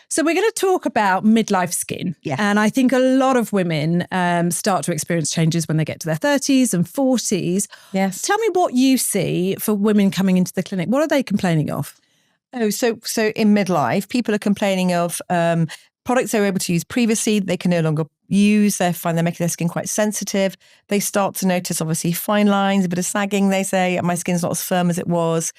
So we're going to talk about midlife skin. Yeah. And I think a lot of women start to experience changes when they get to their 30s and 40s. Yes. Tell me what you see for women coming into the clinic. What are they complaining of? Oh, so in midlife, people are complaining of products they were able to use previously, they can no longer use. They find they're making their skin quite sensitive. They start to notice, obviously, fine lines, a bit of sagging. They say, my skin's not as firm as it was.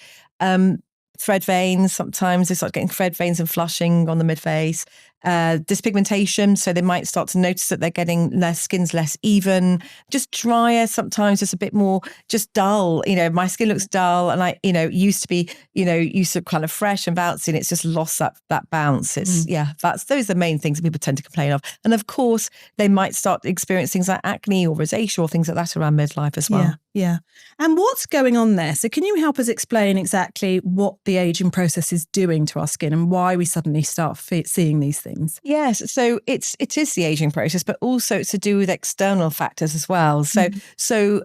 Thread veins, sometimes they start getting thread veins and flushing on the mid-face. Dyspigmentation, so they might start to notice that they're getting skin's less even, just drier sometimes, just a bit more, just dull. My skin looks dull, and I, used to kind of fresh and bouncy, and it's just lost that bounce. Those are the main things that people tend to complain of. And of course, they might start experiencing things like acne or rosacea or things like that around midlife as well. Yeah. And what's going on there? So can you help us explain exactly what the aging process is doing to our skin and why we suddenly start seeing these things? Yes. So it is the aging process, but also it's to do with external factors as well. So,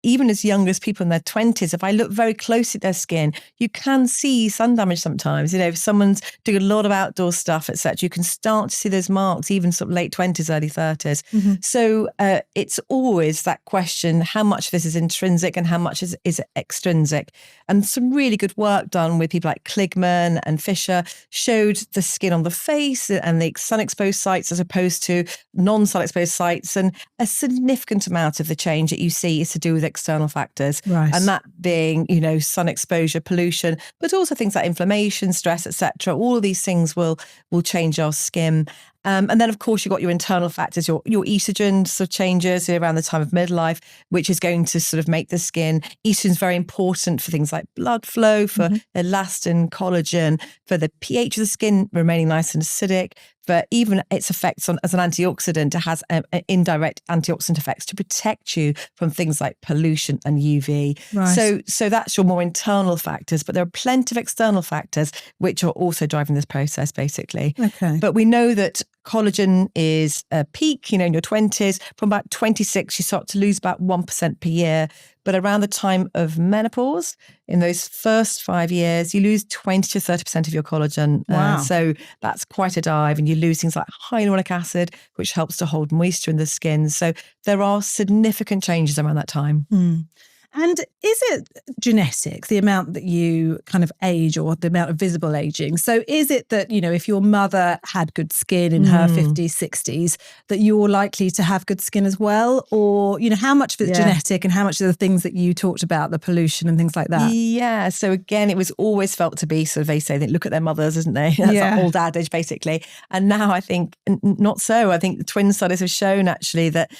even as young as people in their 20s, if I look very closely at their skin, you can see sun damage sometimes. If someone's doing a lot of outdoor stuff, etc., you can start to see those marks, even sort of late 20s, early 30s. Mm-hmm. So it's always that question, how much of this is intrinsic and how much is extrinsic? And some really good work done with people like Kligman and Fisher showed the skin on the face and the sun-exposed sites as opposed to non-sun-exposed sites. And a significant amount of the change that you see is to do with external factors, right. And that being, sun exposure, pollution, but also things like inflammation, stress, etc. All of these things will change our skin. And then, of course, you've got your internal factors, your estrogen sort of changes around the time of midlife, which is going to sort of make the skin. Estrogen is very important for things like blood flow, for elastin, collagen, for the pH of the skin remaining nice and acidic, for even its effects as an antioxidant. It has indirect antioxidant effects to protect you from things like pollution and UV. Right. So that's your more internal factors, but there are plenty of external factors which are also driving this process, basically. Okay. But we know that collagen is a peak, in your 20s. From about 26, you start to lose about 1% per year. But around the time of menopause, in those first 5 years, you lose 20 to 30% of your collagen. Wow. So that's quite a dive. And you lose things like hyaluronic acid, which helps to hold moisture in the skin. So there are significant changes around that time. And is it genetic, the amount that you kind of age or the amount of visible aging? So is it that, if your mother had good skin in her 50s, 60s, that you're likely to have good skin as well? Or, how much of it's genetic and how much of the things that you talked about, the pollution and things like that? Yeah. So again, it was always felt to be, so they say, they look at their mothers, isn't they? That's that old adage, basically. And now I think not so. I think the twin studies have shown actually that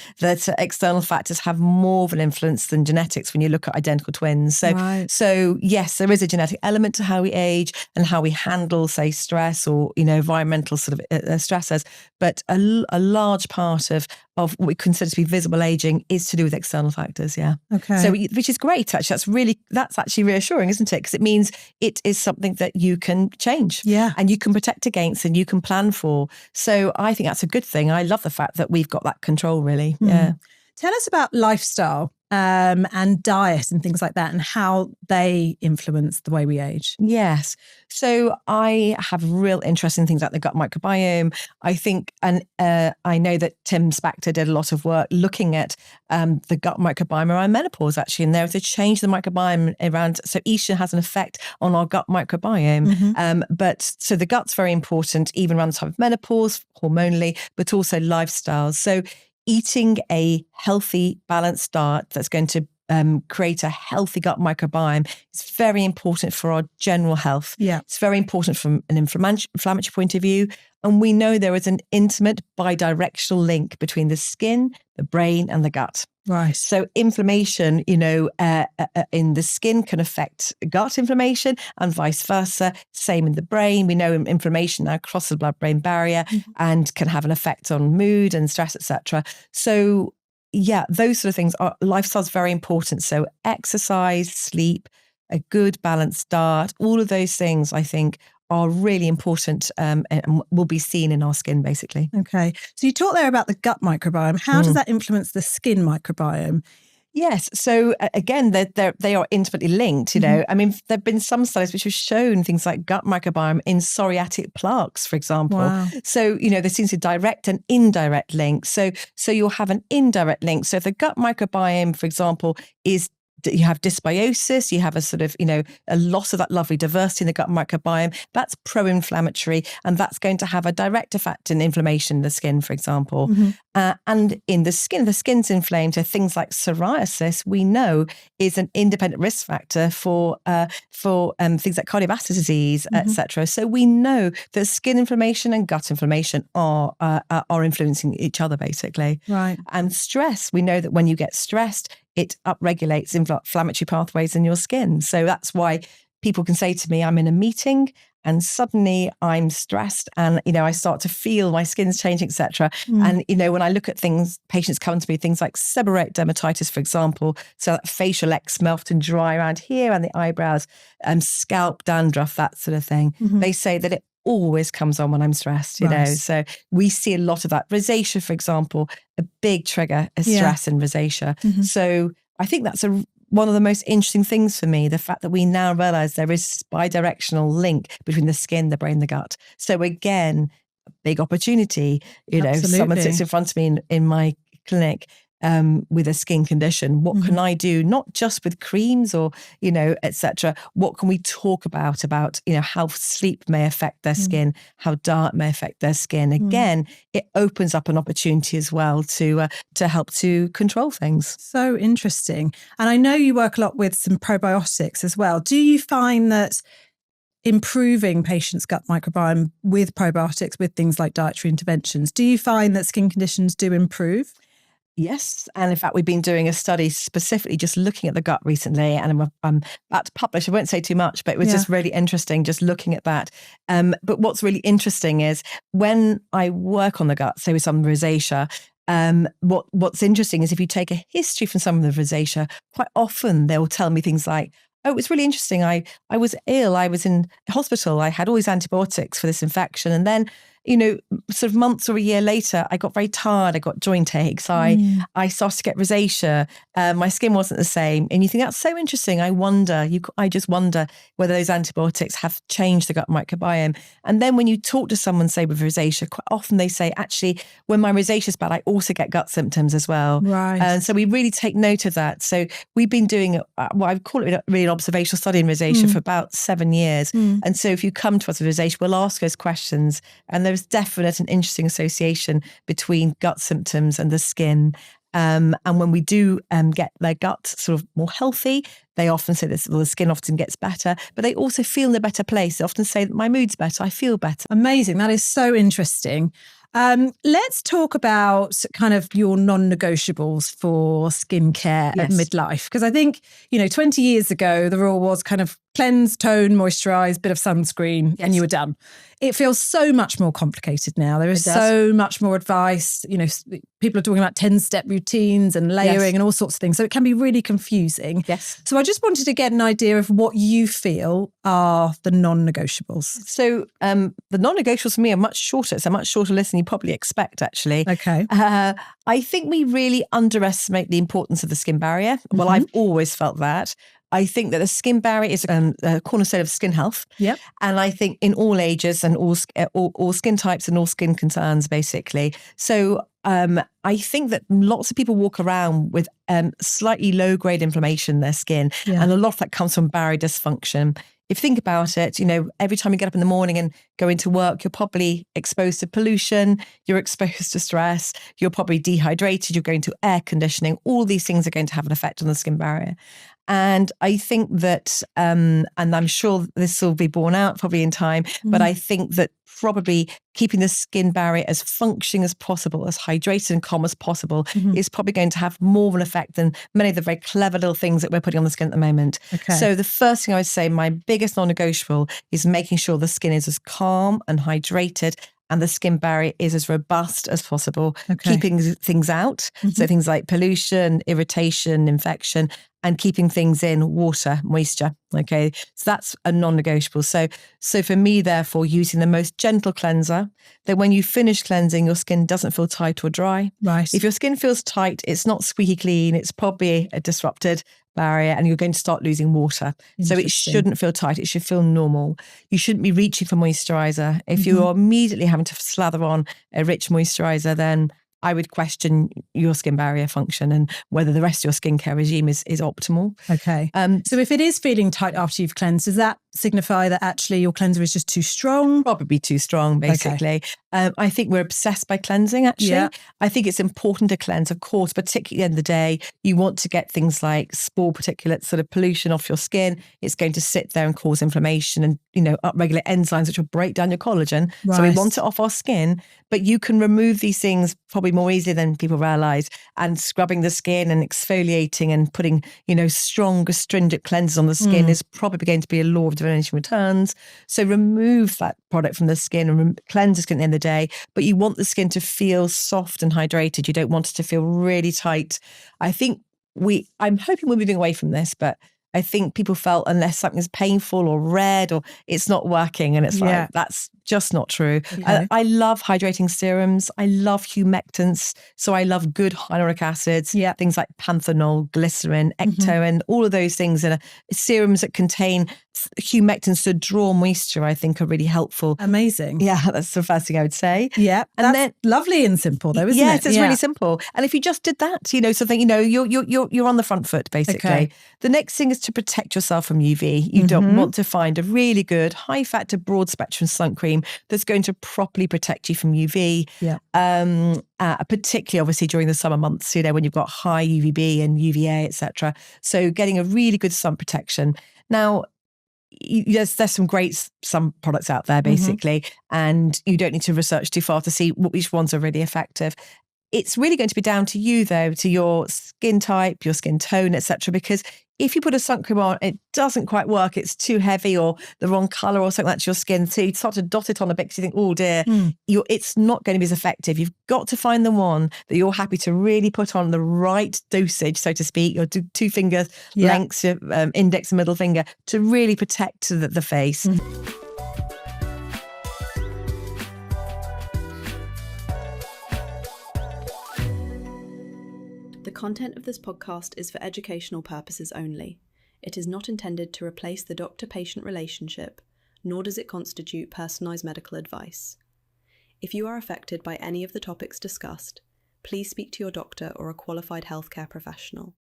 external factors have more of an influence than genetics when you look at identical twins. So yes, there is a genetic element to how we age and how we handle, say, stress or, environmental sort of stressors. But a large part of what we consider to be visible aging is to do with external factors. Yeah. Okay. So, which is great, actually. That's actually reassuring, isn't it? Because it means it is something that you can change. Yeah. And you can protect against and you can plan for. So I think that's a good thing. I love the fact that we've got that control, really. Yeah. Tell us about lifestyle and diet and things like that and how they influence the way we age. Yes. So I have real interest in things like the gut microbiome. I think, and I know that Tim Spector did a lot of work looking at the gut microbiome around menopause, actually. And there is a change in the microbiome around, so estrogen has an effect on our gut microbiome. But so the gut's very important, even around the time of menopause, hormonally, but also lifestyles. So eating a healthy, balanced diet that's going to create a healthy gut microbiome is very important for our general health. Yeah. It's very important from an inflammatory point of view. And we know there is an intimate bidirectional link between the skin, the brain, and the gut. Right. So inflammation, in the skin can affect gut inflammation and vice versa. Same in the brain. We know inflammation now crosses the blood-brain barrier and can have an effect on mood and stress, etc. So yeah, those sort of things are, lifestyle is very important. So exercise, sleep, a good balanced diet, all of those things I think are really important and will be seen in our skin, basically. Okay. So you talked there about the gut microbiome. How does that influence the skin microbiome? Yes. So again, they are intimately linked, you know. I mean, there have been some studies which have shown things like gut microbiome in psoriatic plaques, for example. Wow. So, you know, there seems a direct and indirect link. So you'll have an indirect link. So if the gut microbiome, for example, is you have dysbiosis, you have a sort of, you know, a loss of that lovely diversity in the gut microbiome, that's pro-inflammatory, and that's going to have a direct effect in inflammation in the skin, for example. And in the skin's inflamed. So things like psoriasis, we know, is an independent risk factor for things like cardiovascular disease, etc. So we know that skin inflammation and gut inflammation are influencing each other, basically. Right. And stress, we know that when you get stressed, it upregulates inflammatory pathways in your skin. So that's why people can say to me, I'm in a meeting and suddenly I'm stressed and, you know, I start to feel my skin's changing, etc. And, you know, when I look at things, patients come to me, things like seborrheic dermatitis, for example, so that facial eczema, often dry around here and the eyebrows, scalp dandruff, that sort of thing. They say that it always comes on when I'm stressed, you know. So we see a lot of that. Rosacea, for example, a big trigger is stress and rosacea. So I think that's one of the most interesting things for me, the fact that we now realize there is this bidirectional link between the skin, the brain, the gut. So again, a big opportunity, you know, someone sits in front of me in my clinic with a skin condition. What can I do? Not just with creams or, you know, etc. What can we talk about, you know, how sleep may affect their skin, how diet may affect their skin. Again, it opens up an opportunity as well to help to control things. So interesting. And I know you work a lot with some probiotics as well. Do you find that improving patients' gut microbiome with probiotics, with things like dietary interventions, do you find that skin conditions do improve? Yes. And in fact, we've been doing a study specifically just looking at the gut recently, and I'm about to publish. I won't say too much, but it was just really interesting just looking at that. But what's really interesting is when I work on the gut, say with some rosacea, what's interesting is if you take a history from some of the rosacea, quite often they'll tell me things like, oh, it's really interesting. I was ill. I was in hospital. I had all these antibiotics for this infection. And then, you know, sort of months or a year later, I got very tired. I got joint aches. I started to get rosacea. My skin wasn't the same. And you think that's so interesting. I just wonder whether those antibiotics have changed the gut microbiome. And then when you talk to someone, say with rosacea, quite often they say, actually, when my rosacea is bad, I also get gut symptoms as well. Right. And so we really take note of that. So we've been doing what I call it really an observational study in rosacea for about 7 years. And so if you come to us with rosacea, we'll ask those questions. And there's definite and interesting association between gut symptoms and the skin. And when we do get their gut sort of more healthy, they often say this, well, the skin often gets better, but they also feel in a better place. They often say that my mood's better, I feel better. Amazing. That is so interesting. Let's talk about kind of your non-negotiables for skincare at midlife. Because I think, you know, 20 years ago, the rule was kind of cleanse, tone, moisturize, bit of sunscreen, and you were done. It feels so much more complicated now. There is so much more advice. You know, people are talking about 10-step routines and layering and all sorts of things. So it can be really confusing. Yes. So I just wanted to get an idea of what you feel are the non-negotiables. So the non-negotiables for me are much shorter. It's a much shorter list than you probably expect, actually. Okay. I think we really underestimate the importance of the skin barrier. Well, I've always felt that. I think that the skin barrier is a cornerstone of skin health. Yep. And I think in all ages and all skin types and all skin concerns, basically. So I think that lots of people walk around with slightly low-grade inflammation in their skin. Yeah. And a lot of that comes from barrier dysfunction. If you think about it, you know, every time you get up in the morning and go into work, you're probably exposed to pollution, you're exposed to stress, you're probably dehydrated, you're going to air conditioning. All these things are going to have an effect on the skin barrier. And I think that, and I'm sure this will be borne out probably in time, but I think that probably keeping the skin barrier as functioning as possible, as hydrated and calm as possible, is probably going to have more of an effect than many of the very clever little things that we're putting on the skin at the moment. Okay. So the first thing I would say, my biggest non-negotiable is making sure the skin is as calm and hydrated and the skin barrier is as robust as possible, Okay. keeping things out. So things like pollution, irritation, infection, and keeping things in, water, moisture. Okay. So that's a non-negotiable. So for me, therefore, using the most gentle cleanser, that when you finish cleansing, your skin doesn't feel tight or dry. Right. If your skin feels tight, it's not squeaky clean, it's probably a disrupted barrier, and you're going to start losing water. So it shouldn't feel tight. It should feel normal. You shouldn't be reaching for moisturizer. If you're immediately having to slather on a rich moisturizer, then I would question your skin barrier function and whether the rest of your skincare regime is optimal. Okay. So if it is feeling tight after you've cleansed, does that signify that actually your cleanser is just too strong? Probably too strong, basically. Okay. I think we're obsessed by cleansing, actually. Yeah. I think it's important to cleanse, of course, particularly at the end of the day. You want to get things like spore particulates, sort of pollution off your skin. It's going to sit there and cause inflammation and, upregulate enzymes which will break down your collagen. Right. So we want it off our skin, but you can remove these things probably more easily than people realize. And scrubbing the skin and exfoliating and putting, strong astringent cleansers on the skin is probably going to be a law of diminishing returns. So remove that product from the skin and cleanse the skin at the end of the day. But you want the skin to feel soft and hydrated. You don't want it to feel really tight. I think I'm hoping we're moving away from this, but I think people felt unless something's painful or red or it's not working, and it's like, that's just not true. Okay. I love hydrating serums. I love humectants. So I love good hyaluronic acids, things like panthenol, glycerin, ectoin, all of those things. And serums that contain humectants to draw moisture, I think, are really helpful. Amazing. Yeah, that's the first thing I would say. Yeah, and that's lovely and simple, though, isn't it? Yes, it's really simple. And if you just did that, something, you're on the front foot, basically. Okay. The next thing is to protect yourself from UV. You don't want to find a really good high-factor, broad-spectrum sun cream that's going to properly protect you from UV. Yeah. Particularly, obviously, during the summer months, when you've got high UVB and UVA, etc. So getting a really good sun protection. Now, there's some great sun products out there, basically, and you don't need to research too far to see which ones are really effective. It's really going to be down to you, though, to your skin type, your skin tone, etc. Because if you put a sun cream on, it doesn't quite work. It's too heavy or the wrong color or something like your skin. So you start to dot it on a bit because you think, oh dear, it's not going to be as effective. You've got to find the one that you're happy to really put on the right dosage, so to speak, your two finger lengths, your index and middle finger, to really protect the face. The content of this podcast is for educational purposes only. It is not intended to replace the doctor-patient relationship, nor does it constitute personalised medical advice. If you are affected by any of the topics discussed, please speak to your doctor or a qualified healthcare professional.